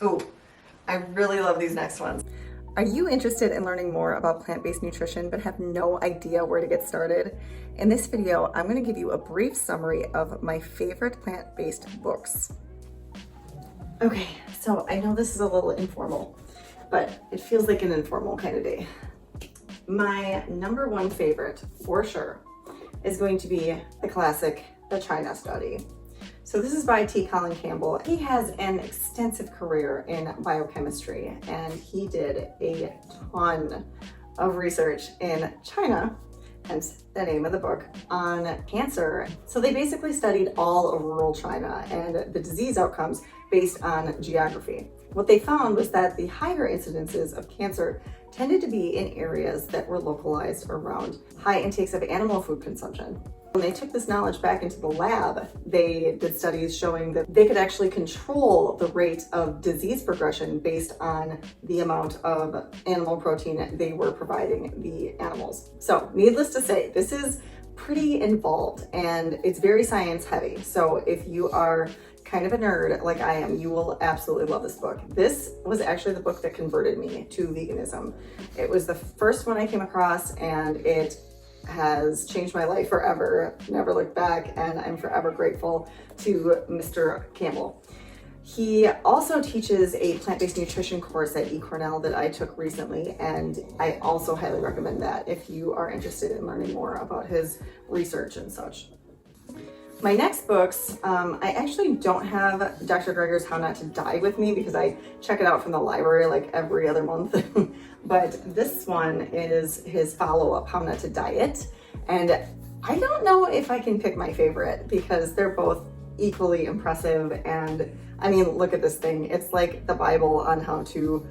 Oh, I really love these next ones. Are you interested in learning more about plant-based nutrition but have no idea where to get started? In this video, I'm going to give you a brief summary of my favorite plant-based books. Okay, so I know this is a little informal, but it feels like an informal kind of day. My number one favorite, for sure, is going to be the classic, The China Study. So this is by Colin Campbell. He has an extensive career in biochemistry, and he did a ton of research in China, hence the name of the book, on cancer. So they basically studied all of rural China and the disease outcomes based on geography. What they found was that the higher incidences of cancer tended to be in areas that were localized around high intakes of animal food consumption. When they took this knowledge back into the lab, they did studies showing that they could actually control the rate of disease progression based on the amount of animal protein they were providing the animals. So needless to say, this is pretty involved and it's very science heavy. So if you are kind of a nerd like I am, you will absolutely love this book. This was actually the book that converted me to veganism. It was the first one I came across and it has changed my life forever. Never looked back, and I'm forever grateful to Mr. Campbell. He also teaches a plant-based nutrition course at eCornell that I took recently, and I also highly recommend that if you are interested in learning more about his research and such. My next books, I actually don't have Dr. Greger's How Not to Die with me because I check it out from the library like every other month. But this one is his follow-up, How Not to Diet. And I don't know if I can pick my favorite because they're both equally impressive. And I mean, look at this thing. It's like the Bible on how to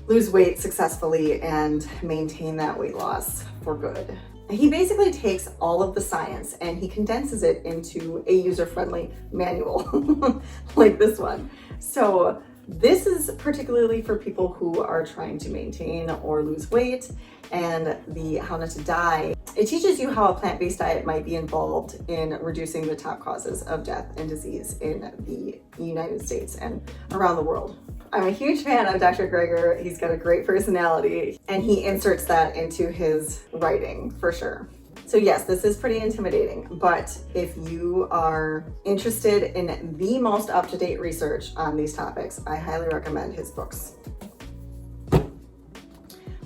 lose weight successfully and maintain that weight loss for good. He basically takes all of the science and he condenses it into a user-friendly manual like this one. So this is particularly for people who are trying to maintain or lose weight, and the How Not to Die, it teaches you how a plant-based diet might be involved in reducing the top causes of death and disease in the United States and around the world. I'm a huge fan of Dr. Greger. He's got a great personality and he inserts that into his writing for sure. So yes, this is pretty intimidating, but if you are interested in the most up-to-date research on these topics, I highly recommend his books.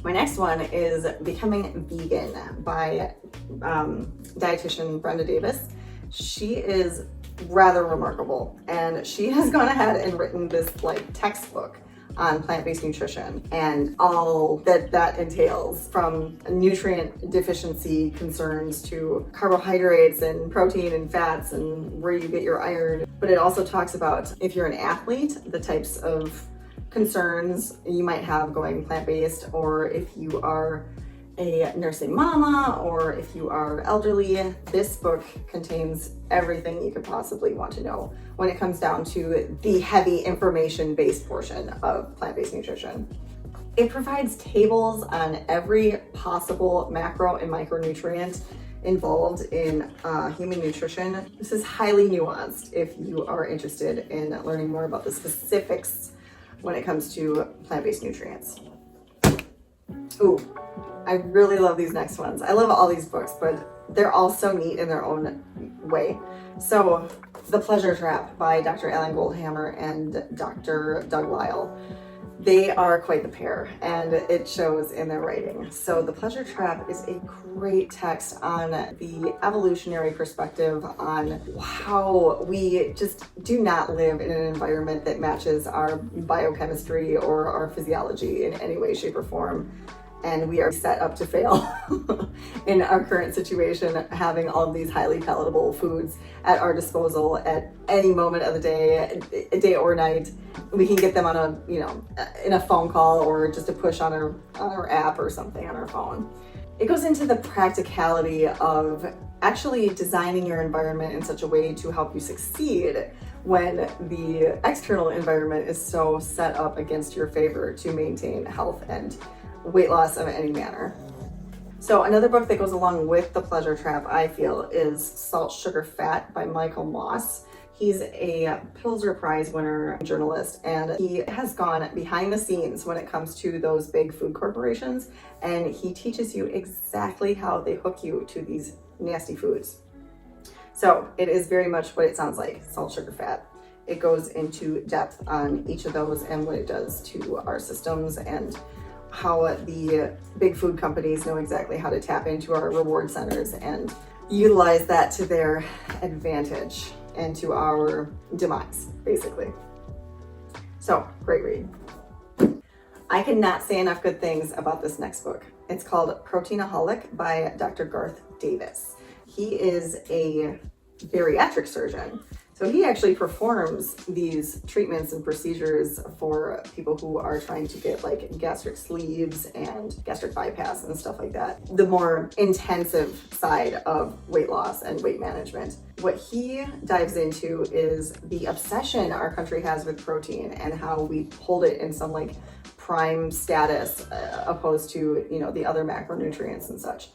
My next one is Becoming Vegan by dietitian Brenda Davis. She is rather remarkable, and she has gone ahead and written this like textbook on plant-based nutrition and all that entails, from nutrient deficiency concerns to carbohydrates and protein and fats and where you get your iron. But it also talks about, if you're an athlete, the types of concerns you might have going plant-based, or if you are a nursing mama, or if you are elderly. This book contains everything you could possibly want to know when it comes down to the heavy information-based portion of plant-based nutrition. It provides tables on every possible macro and micronutrient involved in human nutrition. This is highly nuanced if you are interested in learning more about the specifics when it comes to plant-based nutrients. Ooh, I really love these next ones. I love all these books, but they're all so neat in their own way. So, The Pleasure Trap by Dr. Alan Goldhamer and Dr. Doug Lisle. They are quite the pair, and it shows in their writing. So The Pleasure Trap is a great text on the evolutionary perspective on how we just do not live in an environment that matches our biochemistry or our physiology in any way, shape, or form. And we are set up to fail in our current situation, having all of these highly palatable foods at our disposal at any moment of the day or night. We can get them on in a phone call or just a push on our app or something on our phone. It goes into the practicality of actually designing your environment in such a way to help you succeed when the external environment is so set up against your favor to maintain health and weight loss of any manner. So another book that goes along with The Pleasure Trap, I feel, is Salt, Sugar, Fat by Michael Moss. He's a Pulitzer Prize winner journalist, and he has gone behind the scenes when it comes to those big food corporations, and he teaches you exactly how they hook you to these nasty foods. So it is very much what it sounds like: salt, sugar, fat. It goes into depth on each of those and what it does to our systems, and how the big food companies know exactly how to tap into our reward centers and utilize that to their advantage and to our demise, basically. So, great read. I cannot say enough good things about this next book. It's called Proteinaholic by Dr. Garth Davis. He is a bariatric surgeon. So he actually performs these treatments and procedures for people who are trying to get like gastric sleeves and gastric bypass and stuff like that. The more intensive side of weight loss and weight management. What he dives into is the obsession our country has with protein and how we hold it in some like prime status opposed to, you know, the other macronutrients and such.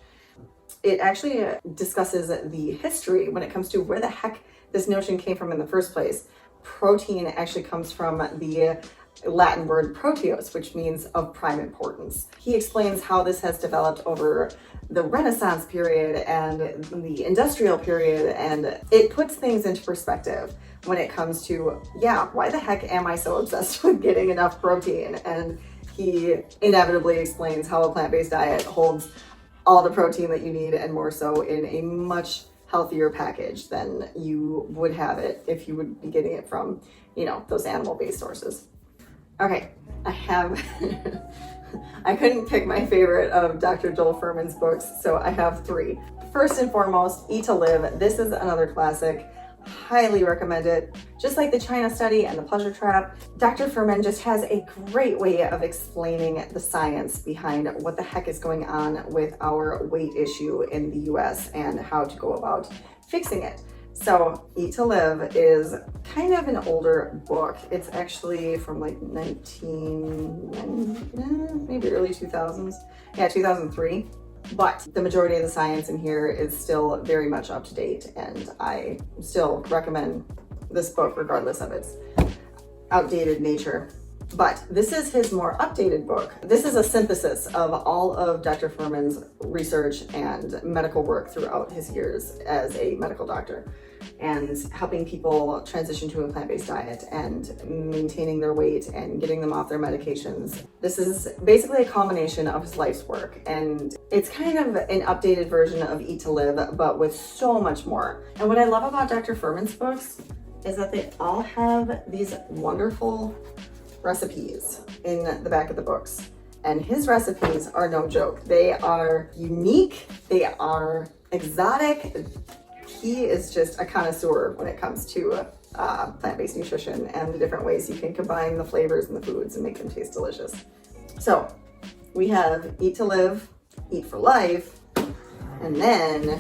It actually discusses the history when it comes to where the heck this notion came from in the first place. Protein actually comes from the Latin word proteos, which means of prime importance. He explains how this has developed over the Renaissance period and the industrial period, and it puts things into perspective when it comes to, yeah, why the heck am I so obsessed with getting enough protein? And he inevitably explains how a plant-based diet holds all the protein that you need and more so in a much healthier package than you would have it if you would be getting it from, you know, those animal-based sources. Okay, I couldn't pick my favorite of Dr. Joel Fuhrman's books, so I have three. First and foremost, Eat to Live. This is another classic. Highly recommend it. Just like the China Study and the Pleasure Trap, Dr. Fuhrman just has a great way of explaining the science behind what the heck is going on with our weight issue in the US and how to go about fixing it. So Eat to Live is kind of an older book. It's actually from like maybe early 2000s. Yeah, 2003. But the majority of the science in here is still very much up to date, and I still recommend this book regardless of its outdated nature. But this is his more updated book. This is a synthesis of all of Dr. Fuhrman's research and medical work throughout his years as a medical doctor, and helping people transition to a plant-based diet and maintaining their weight and getting them off their medications. This is basically a culmination of his life's work, and it's kind of an updated version of Eat to Live, but with so much more. And what I love about Dr. Fuhrman's books is that they all have these wonderful recipes in the back of the books. And his recipes are no joke. They are unique, they are exotic. He is just a connoisseur when it comes to plant-based nutrition and the different ways you can combine the flavors and the foods and make them taste delicious. So we have Eat to Live, Eat for Life, and then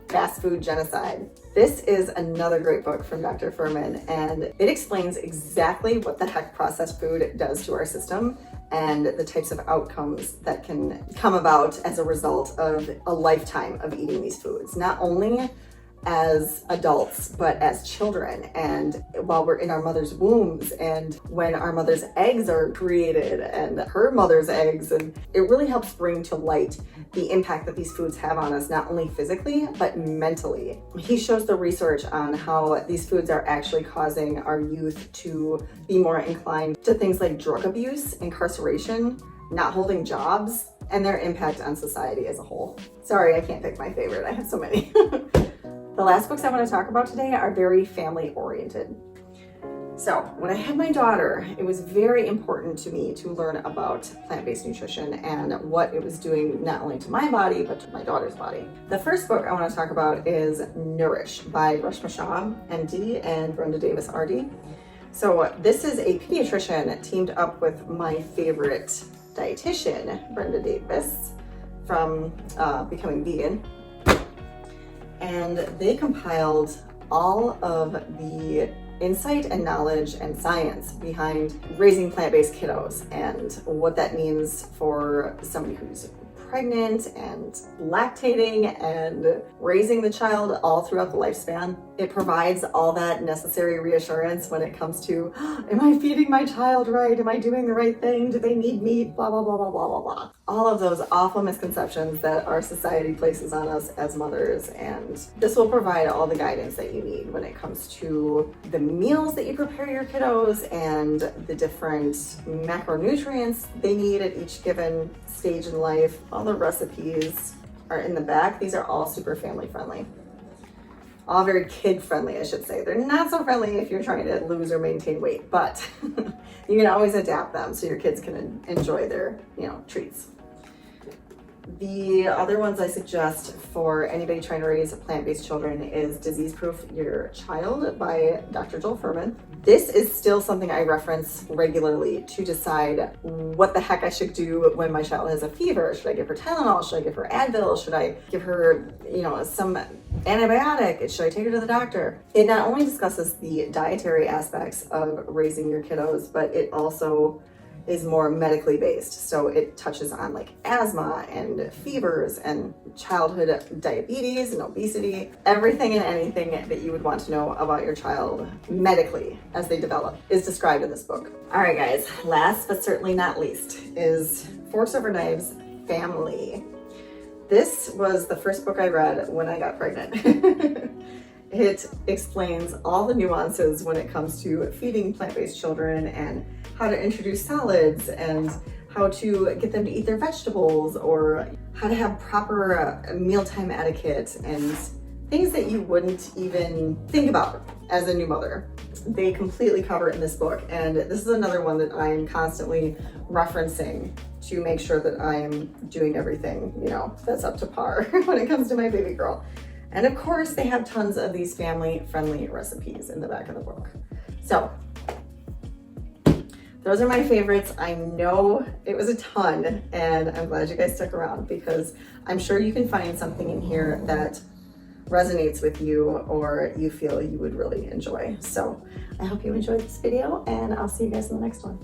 Fast Food Genocide. This is another great book from Dr. Fuhrman, and it explains exactly what the heck processed food does to our system and the types of outcomes that can come about as a result of a lifetime of eating these foods, not only as adults, but as children, and while we're in our mother's wombs, and when our mother's eggs are created, and her mother's eggs, and it really helps bring to light the impact that these foods have on us, not only physically, but mentally. He shows the research on how these foods are actually causing our youth to be more inclined to things like drug abuse, incarceration, not holding jobs, and their impact on society as a whole. Sorry, I can't pick my favorite. I have so many. The last books I want to talk about today are very family oriented. So when I had my daughter, it was very important to me to learn about plant-based nutrition and what it was doing not only to my body, but to my daughter's body. The first book I want to talk about is Nourish by Reshma, Shah, MD, and Brenda Davis, RD. So this is a pediatrician teamed up with my favorite dietitian, Brenda Davis, from Becoming Vegan. And they compiled all of the insight and knowledge and science behind raising plant-based kiddos and what that means for somebody who's pregnant and lactating and raising the child all throughout the lifespan. It provides all that necessary reassurance when it comes to, am I feeding my child right? Am I doing the right thing? Do they need meat? Blah, blah, blah, blah, blah, blah, blah. All of those awful misconceptions that our society places on us as mothers. And this will provide all the guidance that you need when it comes to the meals that you prepare your kiddos and the different macronutrients they need at each given stage in life. All the recipes are in the back. These are all super family friendly. All very kid friendly, I should say. They're not so friendly if you're trying to lose or maintain weight, but you can always adapt them so your kids can enjoy their, treats. The other ones I suggest for anybody trying to raise plant-based children is Disease Proof Your Child by Dr. Fuhrman. This is still something I reference regularly to decide what the heck I should do when my child has a fever. Should I give her Tylenol? Should I give her Advil? Should I give her, some antibiotic? Should I take her to the doctor? It not only discusses the dietary aspects of raising your kiddos, but it also is more medically based. So it touches on like asthma and fevers and childhood diabetes and obesity, everything and anything that you would want to know about your child medically as they develop is described in this book. All right, guys, last but certainly not least is Forks Over Knives Family. This was the first book I read when I got pregnant. It explains all the nuances when it comes to feeding plant-based children and how to introduce salads and how to get them to eat their vegetables or how to have proper mealtime etiquette and things that you wouldn't even think about as a new mother. They completely cover it in this book, and this is another one that I am constantly referencing to make sure that I am doing everything, that's up to par when it comes to my baby girl. And of course, they have tons of these family-friendly recipes in the back of the book. So those are my favorites. I know it was a ton, and I'm glad you guys stuck around because I'm sure you can find something in here that resonates with you or you feel you would really enjoy. So I hope you enjoyed this video, and I'll see you guys in the next one.